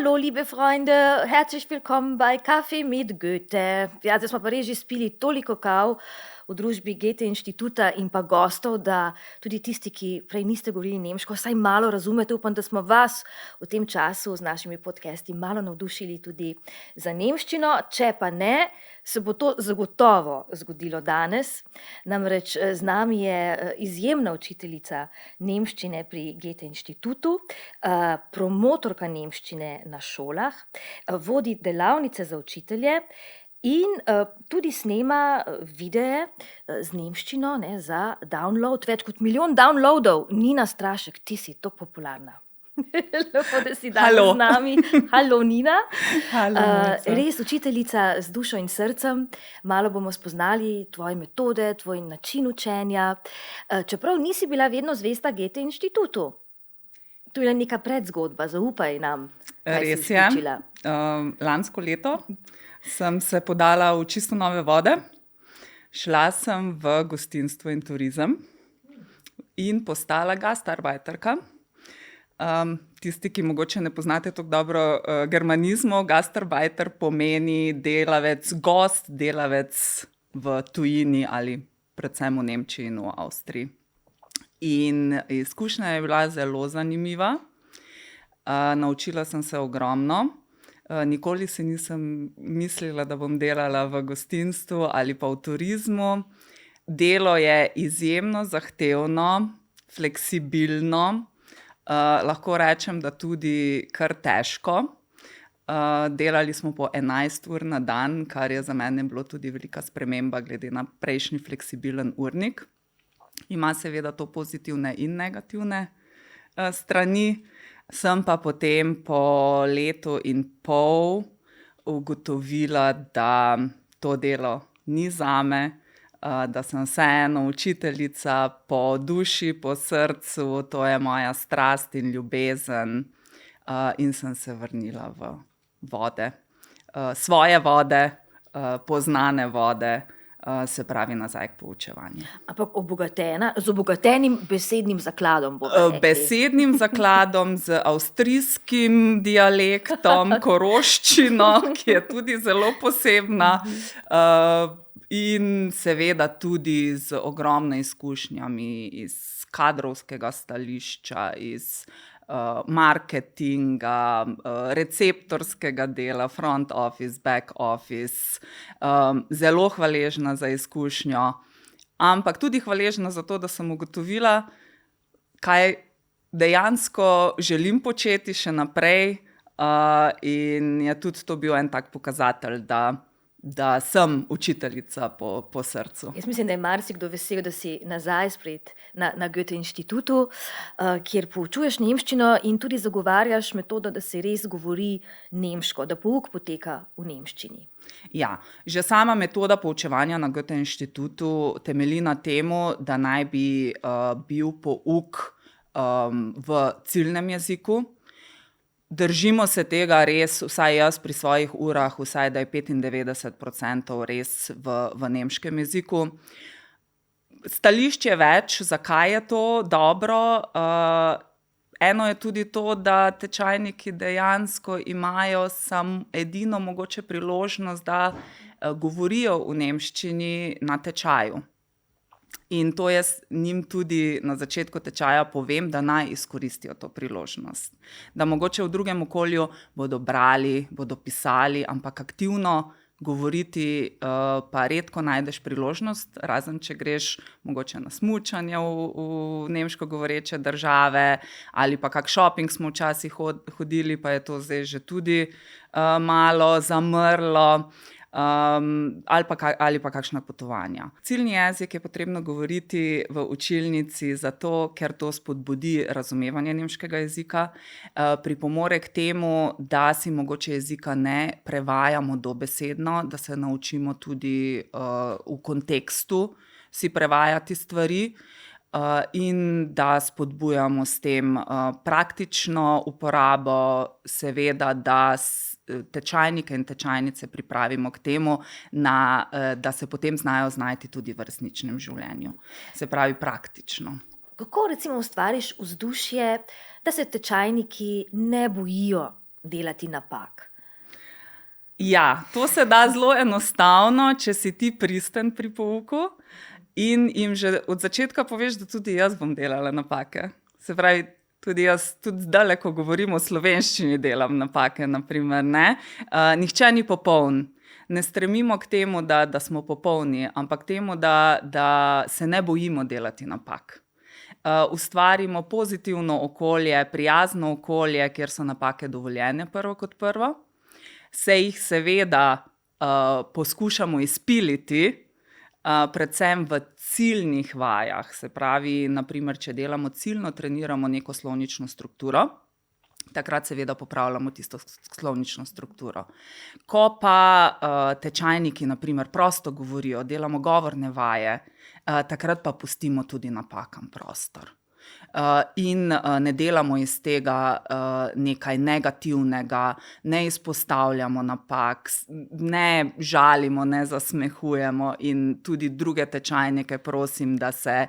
Hallo, liebe Freunde, herzlich willkommen bei Kaffee mit Goethe. Ja, zdaj smo pa res že spili toliko kav v družbi Goethe inštituta in pa gostov, da tudi tisti, ki prej niste govorili nemško, vsaj malo razumete. Upam, da smo vas v tem času z našimi podcasti malo navdušili tudi za nemščino. Če pa ne, se bo to zagotovo zgodilo danes. Namreč z nami je izjemna učiteljica nemščine pri Goethe inštitutu, promotorka nemščine na šolah, vodi delavnice za učitelje in tudi snema videe z nemščino za download. Več kot 1 milijon downloadov. Nina Strašek, ti si to popularna. Lepo, da si danes z nami. Halo, Nina. Halo, res učiteljica z dušo in srcem. Malo bomo spoznali tvoje metode, tvoj način učenja. Čeprav nisi bila vedno zvesta Goethe inštitutu. Tu je neka predzgodba, zaupaj nam. Res je. Lansko leto sem se podala v čisto nove vode. Šla sem v gostinstvo in turizem in postala gastarbeiterka. Tisti, ki mogoče ne poznate tako dobro germanizmov, gastarbeiter pomeni delavec, gost, delavec v tujini ali predvsem v Nemčiji in v Avstriji. In izkušnja je bila zelo zanimiva. Naučila sem se ogromno. Nikoli si nisem mislila, da bom delala v gostinstvu ali pa v turizmu. Delo je izjemno zahtevno, fleksibilno. Lahko rečem, da tudi kar težko. Delali smo po 11 ur na dan, kar je za mene bilo tudi velika sprememba glede na prejšnji fleksibilen urnik. Ima seveda to pozitivne in negativne strani. Sem pa potem po letu in pol ugotovila, da to delo ni zame, da sem vseeno učiteljica po duši, po srcu, to je moja strast in ljubezen, in sem se vrnila v vode. Svoje vode, poznane vode, se pravi nazaj k poučevanju. Ampak obogatena, z obogatenim besednim zakladom bomo rekli. Besednim zakladom, z avstrijskim dialektom, koroščino, ki je tudi zelo posebna, in seveda tudi z ogromno izkušnjami iz kadrovskega stališča, iz marketinga, receptorskega dela, front office, back office. Zelo hvaležna za izkušnjo, ampak tudi hvaležna za to, da sem ugotovila, kaj dejansko želim početi še naprej, in je tudi to bil en tak pokazatelj, da sem učiteljica po srcu. Jaz mislim, da je marsikdo vesel, da si nazaj spet na Goethe inštitutu, kjer poučuješ nemščino in tudi zagovarjaš metodo, da se res govori nemško, da pouk poteka v nemščini. Ja, že sama metoda poučevanja na Goethe inštitutu temelji na temu, da naj bi bil pouk v ciljnem jeziku. Držimo se tega res, vsaj jaz pri svojih urah, vsaj da je 95% res v nemškem jeziku. Stališč je več, zakaj je to dobro. Eno je tudi to, da tečajniki dejansko imajo edino mogoče priložnost, da govorijo v nemščini na tečaju. In to jaz njim tudi na začetku tečaja povem, da naj izkoristijo to priložnost. Da mogoče v drugem okolju bodo brali, bodo pisali, ampak aktivno govoriti pa redko najdeš priložnost, razen če greš mogoče na smučanje v nemško govoreče države, ali pa kak šoping smo včasih hodili, pa je to zdaj že tudi malo zamrlo. Ali pa kakšna potovanja. Ciljni jezik je potrebno govoriti v učilnici zato, ker to spodbudi razumevanje nemškega jezika, pripomore k temu, da si mogoče jezika ne prevajamo dobesedno, da se naučimo tudi v kontekstu si prevajati stvari, in da spodbujamo s tem praktično uporabo, seveda, da tečajnike in tečajnice pripravimo k temu, da se potem znajo znajti tudi v resničnem življenju. Se pravi praktično. Kako recimo ustvariš vzdušje, da se tečajniki ne bojijo delati napak? Ja, to se da zelo enostavno, če si ti pristen pri pouku in jim že od začetka poveš, da tudi jaz bom delala napake. Se pravi, tudi jaz, tudi zdajle, ko govorim o slovenščini, delam napake, naprimer, ne. Nihče ni popoln. Ne stremimo k temu, da smo popolni, ampak temu, da se ne bojimo delati napak. Ustvarimo pozitivno okolje, prijazno okolje, kjer so napake dovoljene prvo kot prvo. Se jih seveda poskušamo izpiliti, predvsem v ciljnih vajah. Se pravi, naprimer, če delamo ciljno, treniramo neko slovnično strukturo, takrat seveda popravljamo tisto slovnično strukturo. Ko pa tečajniki naprimer prosto govorijo, delamo govorne vaje, takrat pa pustimo tudi napakam prostor. In ne delamo iz tega nekaj negativnega, ne izpostavljamo napak, ne žalimo, ne zasmehujemo in tudi druge tečajnike prosim, da se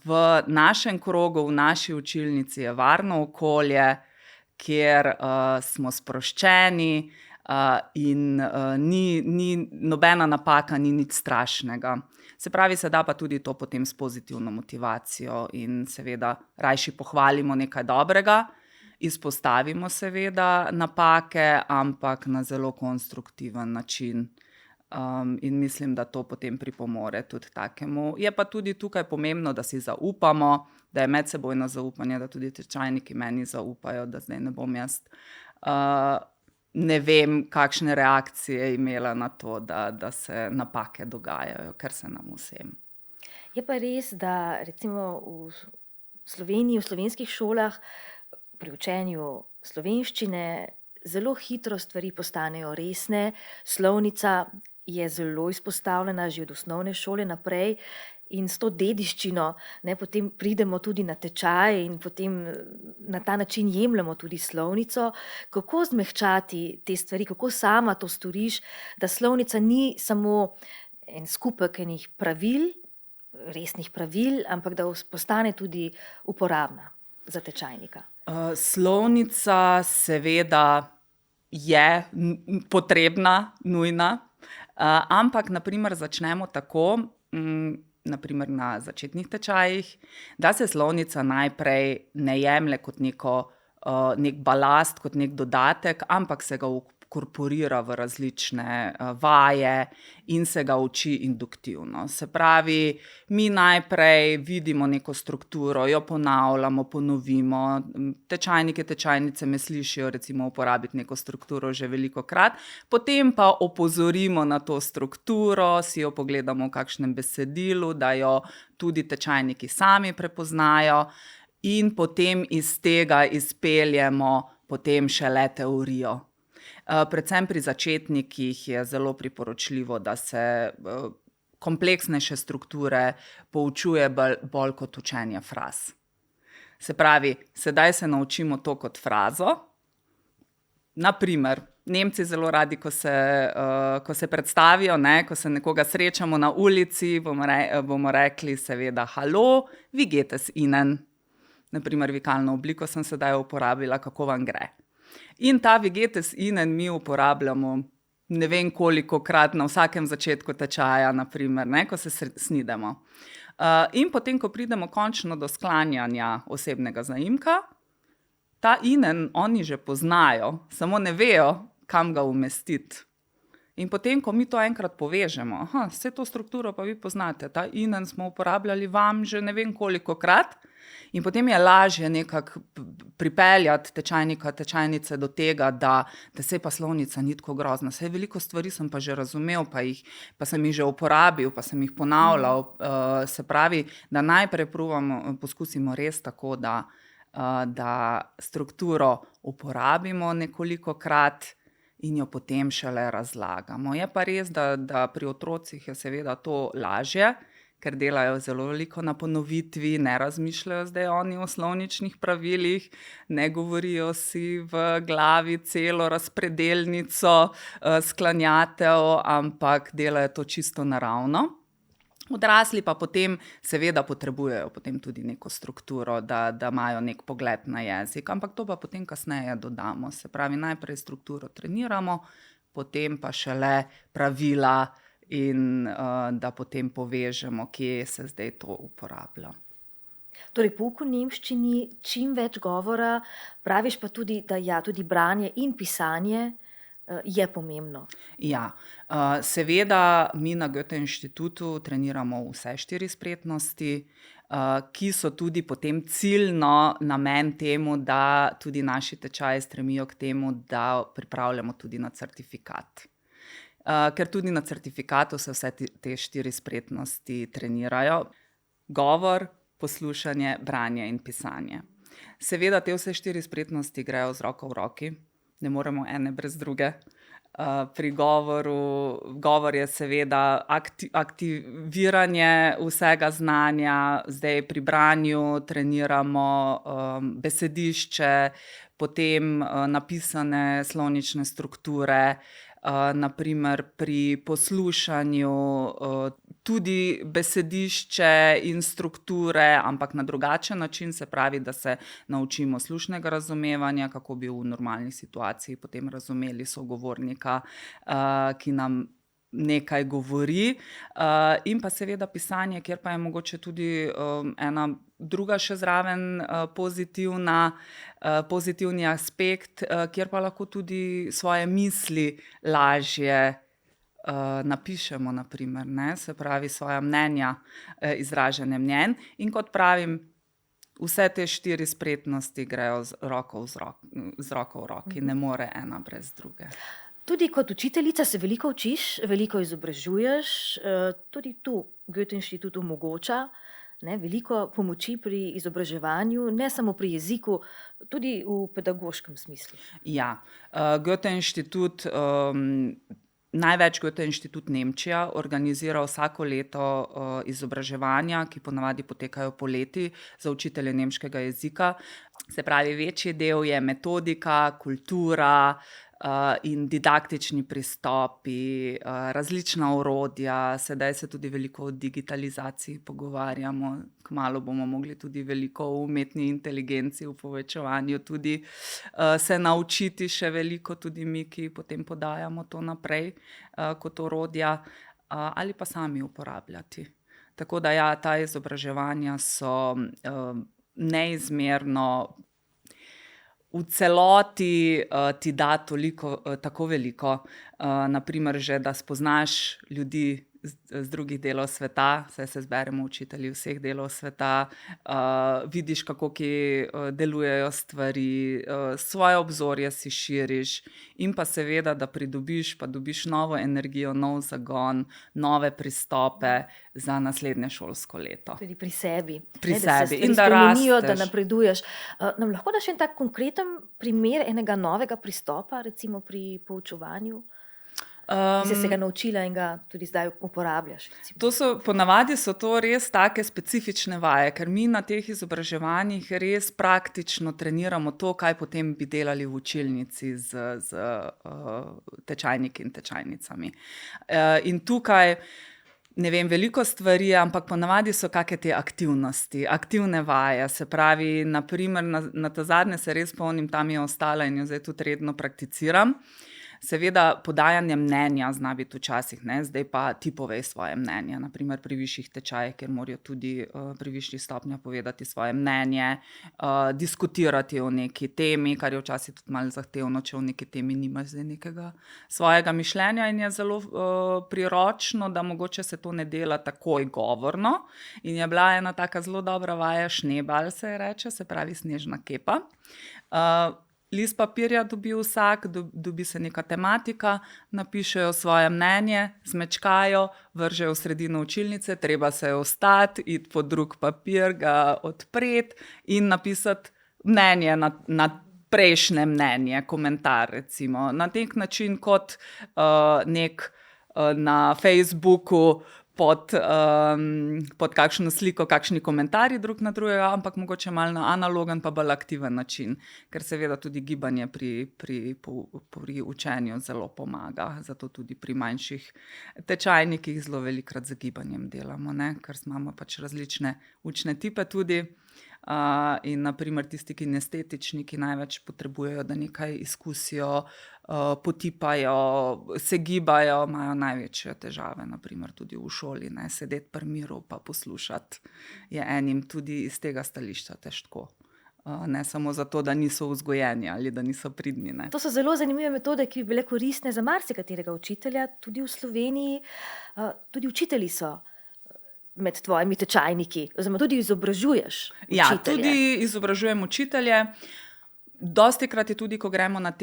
v našem krogu, v naši učilnici je varno okolje, kjer smo sproščeni in nobena napaka ni nič strašnega. Se pravi, se da pa tudi to potem s pozitivno motivacijo in seveda rajši pohvalimo nekaj dobrega, izpostavimo seveda napake, ampak na zelo konstruktiven način. In mislim, da to potem pripomore tudi takemu. Je pa tudi tukaj pomembno, da si zaupamo, da je medsebojno zaupanje, da tudi tečajniki meni zaupajo, da zdaj ne bom jaz ne vem, kakšne reakcije je imela na to, da se napake dogajajo, ker se nam vsem. Je pa res, da recimo v Sloveniji, v slovenskih šolah pri učenju slovenščine zelo hitro stvari postanejo resne. Slovnica je zelo izpostavljena že od osnovne šole naprej. In s to dediščino, ne, potem pridemo tudi na tečaj in potem na ta način jemljemo tudi slovnico. Kako zmehčati te stvari, kako sama to storiš, da slovnica ni samo en skupek enih pravil, resnih pravil, ampak da postane tudi uporabna za tečajnika? Slovnica seveda je potrebna, nujna, ampak naprimer začnemo tako, naprimer na začetnih tečajih, da se slovnica najprej ne jemlje kot nek balast, kot nek dodatek, ampak se ga vkorporira v različne vaje in se ga uči induktivno. Se pravi, mi najprej vidimo neko strukturo, jo ponavljamo, ponovimo. Tečajniki, tečajnice me slišijo recimo uporabiti neko strukturo že velikokrat, potem pa opozorimo na to strukturo, si jo pogledamo v kakšnem besedilu, da jo tudi tečajniki sami prepoznajo in potem iz tega izpeljemo potem šele teorijo. Predvsem pri začetnikih je zelo priporočljivo, da se kompleksnejše strukture poučuje bolj kot učenje fraz. Se pravi, sedaj se naučimo to kot frazo. Naprimer, Nemci zelo radi, ko se predstavijo, ne, ko se nekoga srečamo na ulici, bomo rekli seveda hallo, wie geht es Ihnen? Naprimer, vikalno obliko sem sedaj uporabila, kako vam gre. In ta wie geht es Ihnen mi uporabljamo ne vem kolikokrat na vsakem začetku tečaja, naprimer, ne, ko se snidemo. In potem, ko pridemo končno do sklanjanja osebnega zaimka, ta Ihnen oni že poznajo, samo ne vejo, kam ga umestiti. In potem, ko mi to enkrat povežemo, saj to strukturo pa vi poznate, ta Ihnen smo uporabljali vam že ne vem kolikokrat, in potem je lažje nekako pripeljati tečajnika, tečajnice do tega, da saj pa slovnica ni tako grozna, saj veliko stvari sem pa že razumel, pa sem jih že uporabil, pa sem jih ponavljal. Se pravi, da najprej poskusimo res tako, da strukturo uporabimo nekolikokrat in jo potem šele razlagamo. Je pa res, da pri otrocih je seveda to lažje, ker delajo zelo veliko na ponovitvi, ne razmišljajo zdaj oni o slovničnih pravilih, ne govorijo si v glavi celo razpredelnico sklanjatev, ampak delajo to čisto naravno. Odrasli pa potem seveda potrebujejo potem tudi neko strukturo, da imajo nek pogled na jezik, ampak to pa potem kasneje dodamo. Se pravi, najprej strukturo treniramo, potem pa šele pravila in da potem povežemo, kje se zdaj to uporablja. Torej, pouk v nemščini, čim več govora, praviš pa tudi, da ja, tudi branje in pisanje je pomembno. Ja, seveda mi na Goethe-inštitutu treniramo vse 4 spretnosti, ki so tudi potem ciljno namen temu, da tudi naši tečaji stremijo k temu, da pripravljamo tudi na certifikat. Ker tudi na certifikatu se vse te 4 spretnosti trenirajo. Govor, poslušanje, branje in pisanje. Seveda te vse 4 spretnosti grejo z roko v roki. Ne moremo ene brez druge. Pri govor je seveda aktiviranje vsega znanja, zdaj pri branju treniramo besedišče, potem napisane slovnične strukture, naprimer pri poslušanju tudi besedišče in strukture, ampak na drugačen način, se pravi, da se naučimo slušnega razumevanja, kako bi v normalni situaciji potem razumeli sogovornika, ki nam nekaj govori, in pa seveda pisanje, kjer pa je mogoče tudi ena druga še zraven pozitivni aspekt, kjer pa lahko tudi svoje misli lažje napišemo, naprimer, ne, se pravi svoja mnenja, izražanje mnenj. In kot pravim, vse te 4 spretnosti grejo z roko v roki, ne more ena brez druge. Tudi kot učiteljica se veliko učiš, veliko izobražuješ, tudi tu Goethe-inštitut omogoča veliko pomoči pri izobraževanju, ne samo pri jeziku, tudi v pedagoškem smislu. Ja, Goethe-inštitut, največ Goethe-inštitut Nemčija organizira vsako leto izobraževanja, ki ponavadi potekajo poleti za učitelje nemškega jezika. Se pravi, večji del je metodika, kultura in didaktični pristopi, različna orodja, sedaj se tudi veliko o digitalizaciji pogovarjamo, kmalu bomo mogli tudi veliko o umetni inteligenci, v povečevanju tudi se naučiti še veliko, tudi mi, ki potem podajamo to naprej kot orodja, ali pa sami uporabljati. Tako da ja, ta izobraževanja so neizmerno, v celoti ti da tako veliko, naprimer že, da spoznaš ljudi z drugih delov sveta, saj se zberemo učitelji vseh delov sveta, vidiš, kako kje delujejo stvari, svoje obzorje si širiš in pa seveda, da pridobiš, pa dobiš novo energijo, nov zagon, nove pristope za naslednje šolsko leto. Tudi pri sebi. Pri da se sebi. stvari In da spremenijo, da rasteš. napreduješ. Nam lahko daš en tak konkreten primer enega novega pristopa, recimo pri poučevanju, ki si se ga naučila in ga tudi zdaj uporabljaš? Recimo. Ponavadi so to res take specifične vaje, ker mi na teh izobraževanjih res praktično treniramo to, kaj potem bi delali v učilnici z tečajniki in tečajnicami. In tukaj, ne vem, veliko stvari, ampak ponavadi so kake te aktivnosti, aktivne vaje, se pravi, naprimer, na ta zadnje se res spomnim, tam je ostala in jo zdaj tudi redno prakticiram. Seveda podajanje mnenja zna biti včasih, ne, zdaj pa ti povej svoje mnenje, naprimer pri višjih tečajih, kjer morajo tudi pri višjih stopnjah povedati svoje mnenje, diskutirati o neki temi, kar je včasih tudi malo zahtevno, če o neki temi nimaš zdaj nekega svojega mišljenja in je zelo priročno, da mogoče se to ne dela takoj govorno. In je bila ena taka zelo dobra vaja šnebal, se reče, se pravi snežna kepa. List papirja dobi vsak, dobi se neka tematika, napišejo svoje mnenje, zmečkajo, vržejo v sredino učilnice, treba se je vstati, iti po drug papir, ga odpreti in napisati mnenje na prejšnje mnenje, komentar recimo. Na nek način kot nek na Facebooku pod kakšno sliko, kakšni komentarji drug na drugega, ampak mogoče malo na analogen pa bolj aktiven način, ker seveda tudi gibanje pri učenju zelo pomaga, zato tudi pri manjših tečajnikih zelo velikokrat z gibanjem delamo, ne? Ker imamo pač različne učne tipe tudi. In naprimer tisti, ki estetični, ki največ potrebujejo, da nekaj izkusijo, potipajo, se gibajo, imajo največje težave, naprimer tudi v šoli, ne, sedeti pri miru pa poslušati je enim tudi iz tega stališča težko. Ne samo zato, da niso vzgojeni ali da niso pridni, ne. To so zelo zanimive metode, ki bi bile koristne za marsikaterega učitelja, tudi v Sloveniji. Tudi učitelji so med tvojimi tečajniki, oziroma tudi izobražuješ učitelje. Ja, tudi izobražujem učitelje. Dostikrat je tudi, ko gremo na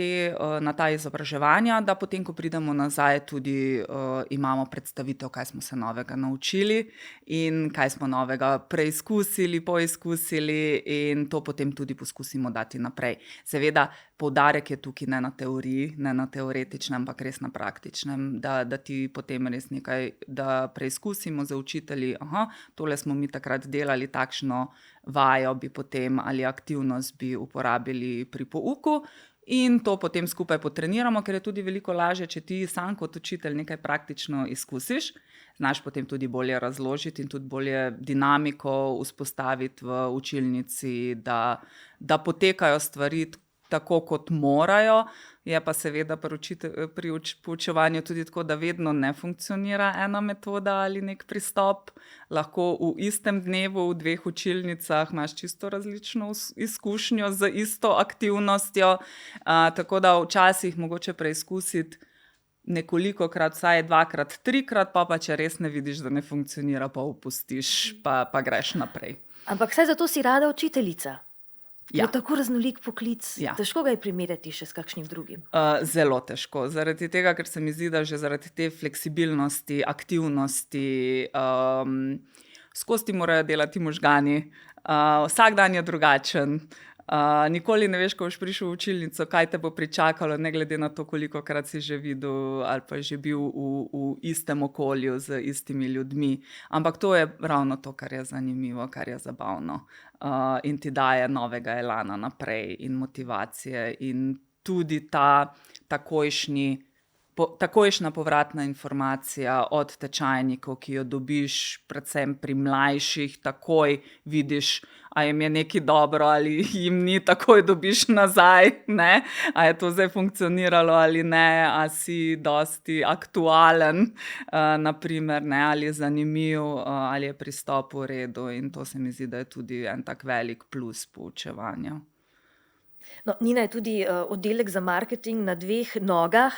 ta izobraževanja, da potem, ko pridemo nazaj, tudi imamo predstavitev, kaj smo se novega naučili in kaj smo novega preizkusili, poizkusili, in to potem tudi poskusimo dati naprej. Seveda, poudarek je tukaj ne na teoriji, ne na teoretičnem, ampak res na praktičnem, da ti potem res nekaj, da preizkusimo za učitelji, tole smo mi takrat delali, takšno vajo bi potem ali aktivnost bi uporabili pri pouku, in to potem skupaj potreniramo, ker je tudi veliko lažje, če ti sam kot učitelj nekaj praktično izkusiš, znaš potem tudi bolje razložiti in tudi bolje dinamiko vzpostaviti v učilnici, da potekajo stvari tako, kot morajo. Je pa seveda pri poučevanju tudi tako, da vedno ne funkcionira ena metoda ali nek pristop. Lahko v istem dnevu v dveh učilnicah imaš čisto različno izkušnjo z isto aktivnostjo, tako da včasih mogoče preizkusiti nekolikokrat, vsaj 2-krat, 3-krat, pa če res ne vidiš, da ne funkcionira, pa opustiš, pa greš naprej. Ampak saj zato si rada učiteljica. Ja. Je tako raznolik poklic. Ja. Težko ga je primerjati še s kakšnim drugim. Zelo težko. Zaradi tega, ker se mi zdi, da že zaradi te fleksibilnosti, aktivnosti, skozi ti morajo delati možgani. Vsak dan je drugačen. Nikoli ne veš, ko boš prišel v učilnico, kaj te bo pričakalo, ne glede na to, kolikokrat si že videl ali pa že bil v istem okolju z istimi ljudmi. Ampak to je ravno to, kar je zanimivo, kar je zabavno. In ti daje novega elana naprej in motivacije in tudi ta takojšnja povratna informacija od tečajnikov, ki jo dobiš predvsem pri mlajših, takoj vidiš, a jim je nekaj dobro ali jim ni, takoj dobiš nazaj, ne? A je to zdaj funkcioniralo ali ne, a si dosti aktualen, naprimer, ne? Ali je zanimiv, ali je pristop v redu, in to se mi zdi, da je tudi en tak velik plus poučevanja. No, Nina je tudi oddelek za marketing na 2 nogah.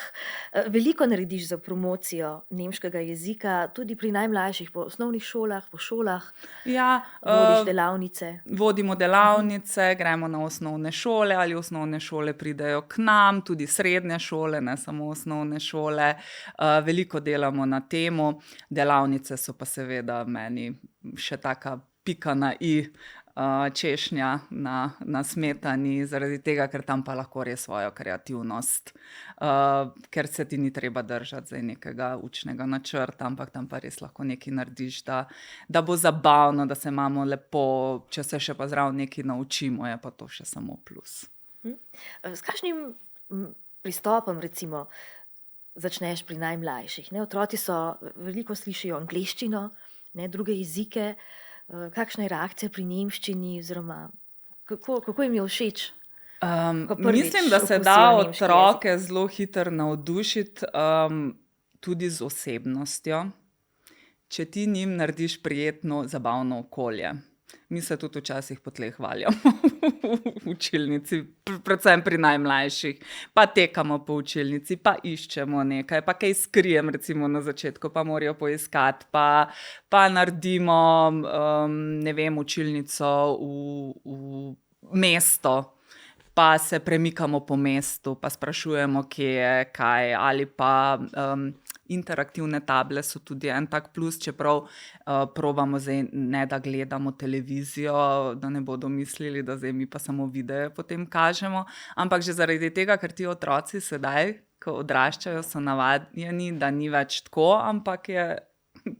Veliko narediš za promocijo nemškega jezika, tudi pri najmlajših, po osnovnih šolah, po šolah. Ja, Vodiš delavnice. vodimo delavnice, gremo na osnovne šole ali osnovne šole pridejo k nam, tudi srednje šole, ne samo osnovne šole. Veliko delamo na temo. Delavnice so pa seveda meni še taka pika na i, češnja na smetani, zaradi tega, ker tam pa lahko res svojo kreativnost, ker se ti ni treba držati zdaj nekega učnega načrta, ampak tam pa res lahko nekaj narediš, da bo zabavno, da se imamo lepo, če se še pa zraven nekaj naučimo, je pa to še samo plus. S kakšnim pristopom, recimo, začneš pri najmlajših, ne? Otroci veliko slišijo angleščino, ne, druge jezike. Kakšna je reakcija pri nemščini, oziroma kako jim je všeč? Mislim, da se da otroke zelo hitro navdušiti, tudi z osebnostjo, če ti njim narediš prijetno, zabavno okolje. Mi se tudi včasih po tleh valjamo v učilnici, predvsem pri najmlajših. Pa tekamo po učilnici, pa iščemo nekaj, pa kaj skrijem recimo na začetku, pa morajo poiskati, pa naredimo, ne vem, učilnico v mesto, pa se premikamo po mestu, pa sprašujemo, kje je kaj, ali pa interaktivne table so tudi en tak plus, čeprav probamo zdaj, ne da gledamo televizijo, da ne bodo mislili, da zdaj mi pa samo videe potem kažemo, ampak že zaradi tega, ker ti otroci sedaj, ko odraščajo, so navadjeni, da ni več tako, ampak je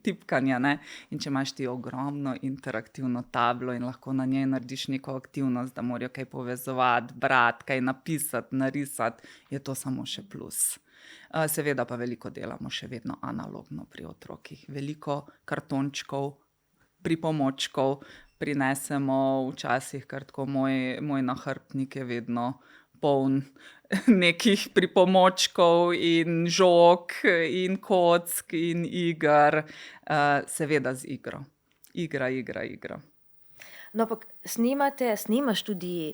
tipkanja, ne. In če imaš ti ogromno interaktivno tablo in lahko na njej narediš neko aktivnost, da morajo kaj povezovati, brati, kaj napisati, narisati, je to samo še plus. Seveda pa veliko delamo še vedno analogno pri otrokih. Veliko kartončkov, pripomočkov prinesemo, včasih kar tako moj nahrbtnik je vedno poln nekih pripomočkov in žog in kock in iger, seveda z igro. Igra. No, ampak snemaš tudi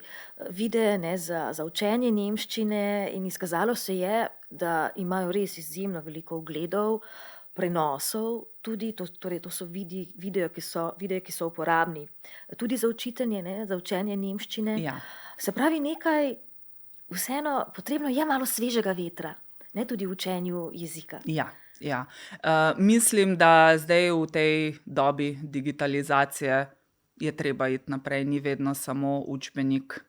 videe, ne, za učenje nemščine in izkazalo se je, da imajo res izjemno veliko ogledov, prenosov, tudi torej to so videi, ki so uporabni tudi za učitelje, ne, za učenje nemščine. Ja. Se pravi, nekaj vseeno potrebno je malo svežega vetra, ne, tudi v učenju jezika. Ja. Mislim, da zdaj v tej dobi digitalizacije je treba iti naprej, ni vedno samo učbenik,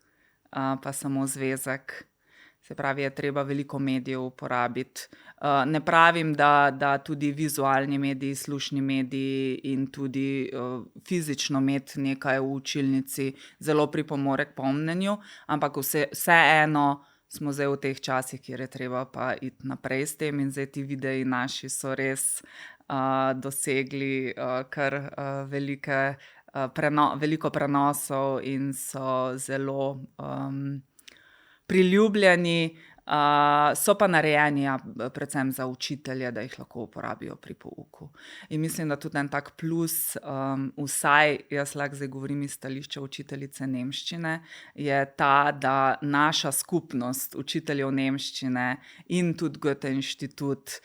pa samo zvezek. Se pravi, je treba veliko medijev uporabiti. Ne pravim, da tudi vizualni mediji, slušni mediji in tudi fizično imeti nekaj v učilnici zelo pripomore k pomnenju, ampak vseeno smo zdaj v teh časih, kjer je treba pa iti naprej s tem in zdaj ti videi naši so res dosegli kar veliko prenosov in so zelo priljubljeni, so pa narejeni predvsem za učitelje, da jih lahko uporabijo pri pouku. In mislim, da tudi en tak plus, vsaj jaz lahko zdaj govorim iz stališča učiteljice nemščine, je ta, da naša skupnost učiteljev nemščine in tudi Goethe-Inštitut,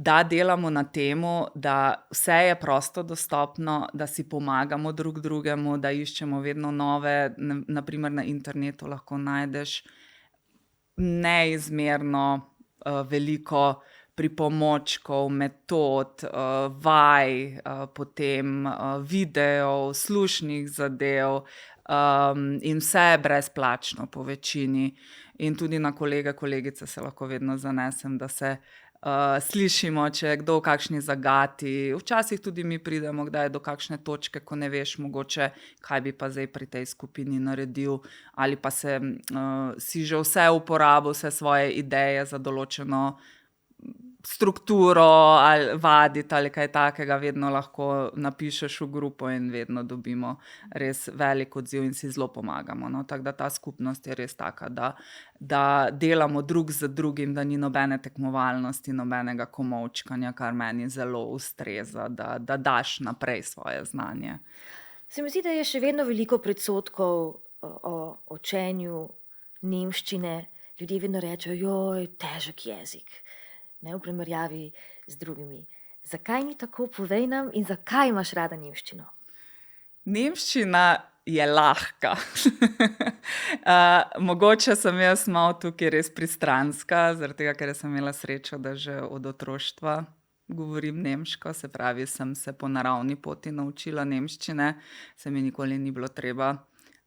da delamo na temu, da vse je prosto dostopno, da si pomagamo drug drugemu, da iščemo vedno nove, na primer na internetu lahko najdeš neizmerno veliko pripomočkov, metod, vaj, potem videov, slušnih zadev, in vse je brezplačno po večini. In tudi na kolege, kolegice se lahko vedno zanesem, da se slišimo, če je kdo v kakšni zagati. Včasih tudi mi pridemo kdaj do kakšne točke, ko ne veš mogoče, kaj bi pa zdaj pri tej skupini naredil, ali pa si že vse uporabil, vse svoje ideje za določeno strukturo ali vaditi ali kaj takega, vedno lahko napišeš v grupo in vedno dobimo res velik odziv in si zelo pomagamo, no. Tako da ta skupnost je res taka, da delamo drug z drugim, da ni nobene tekmovalnosti, nobenega komolčkanja, kar meni zelo ustreza, da daš naprej svoje znanje. Se mi zdi, da je še vedno veliko predsodkov o učenju nemščine. Ljudje vedno rečejo, joj, težek jezik, ne, v primerjavi z drugimi. Zakaj ni tako? Povej nam, in zakaj imaš rada nemščino? Nemščina je lahka. Mogoče sem jaz malo tukaj res pristranska, zaradi tega, ker sem imela srečo, da že od otroštva govorim nemško, se pravi, sem se po naravni poti naučila nemščine, se mi nikoli ni bilo treba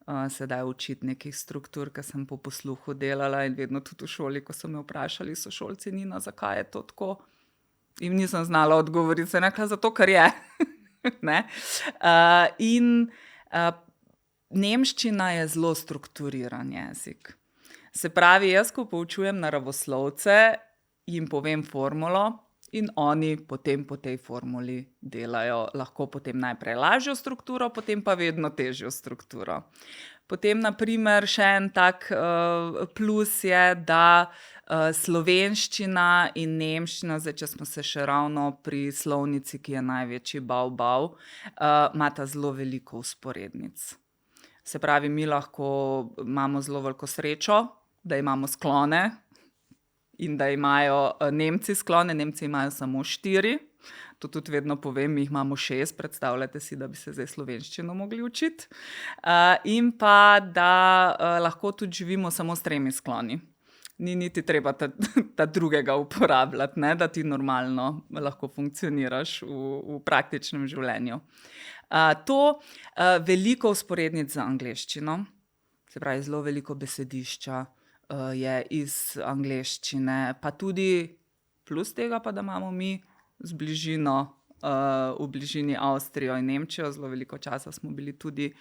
sedaj učiti nekih struktur, ker sem po posluhu delala in vedno tudi v šoli, ko so me vprašali sošolci, Nina, zakaj je to tako? In nisem znala odgovoriti, sem rekla, zato, ker je. Ne? In nemščina je zelo strukturiran jezik. Se pravi, jaz, ko poučujem naravoslovce, jim povem formulo in oni potem po tej formuli delajo, lahko potem najprej lažjo strukturo, potem pa vedno težjo strukturo. Potem na primer še en tak plus je, da slovenščina in nemščina, zdaj če smo se še ravno pri slovnici, ki je največji bav, imata zelo veliko vzporednic. Se pravi, mi lahko imamo zelo veliko srečo, da imamo sklone in da imajo Nemci sklone. Nemci imajo samo 4. To tudi vedno povem, mi jih imamo 6, predstavljate si, da bi se zdaj slovenščino mogli učiti. In pa, da lahko tudi živimo samo s 3 skloni. Ni niti treba ta drugega uporabljati, ne, da ti normalno lahko funkcioniraš v praktičnem življenju. Veliko vzporednic z angleščino, se pravi, zelo veliko besedišča je iz angleščine, pa tudi plus tega pa, da imamo mi z bližino, v bližini Avstrijo in Nemčijo. Zelo veliko časa smo bili tudi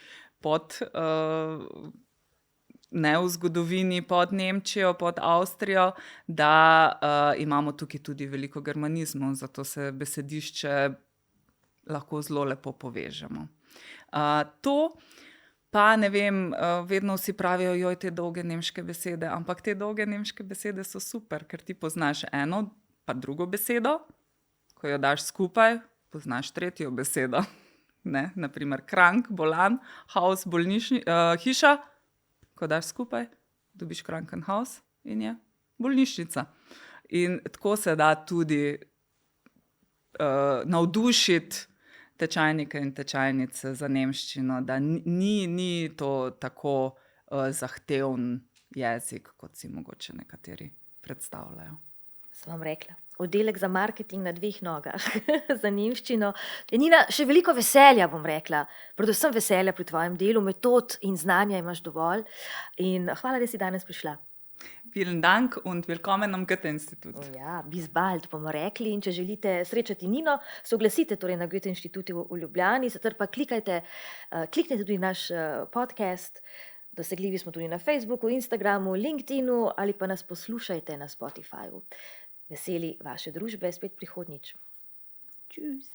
ne v zgodovini pod Nemčijo, pod Avstrijo, da imamo tukaj tudi veliko germanizmov, zato se besedišče lahko zelo lepo povežemo. To pa ne vem, vedno vsi pravijo, joj, te dolge nemške besede, ampak te dolge nemške besede so super, ker ti poznaš eno pa drugo besedo, ko jo daš skupaj, poznaš tretjo besedo. Ne? Naprimer krank, bolan, haus, hiša, ko daš skupaj, dobiš Krankenhaus in je bolnišnica. In tako se da tudi navdušiti tečajnike in tečajnice za nemščino, da ni to tako zahteven jezik, kot si mogoče nekateri predstavljajo. Sem vam rekla, oddelek za marketing na 2 nogah za nemščino. Nina, še veliko veselja, bom rekla, predvsem veselja pri tvojem delu, metod in znanja imaš dovolj. In hvala, da si danes prišla. Vielen Dank und willkommen am Goethe-Institut. Ja, bis bald, bomo rekli. In če želite srečati Nino, se oglasite torej na Goethe-Institutu v Ljubljani, sicer pa kliknite tudi naš podcast. Dosegljivi smo tudi na Facebooku, Instagramu, LinkedInu ali pa nas poslušajte na Spotifyju. Veseli vaše družbe spet prihodnjič. Tschüss.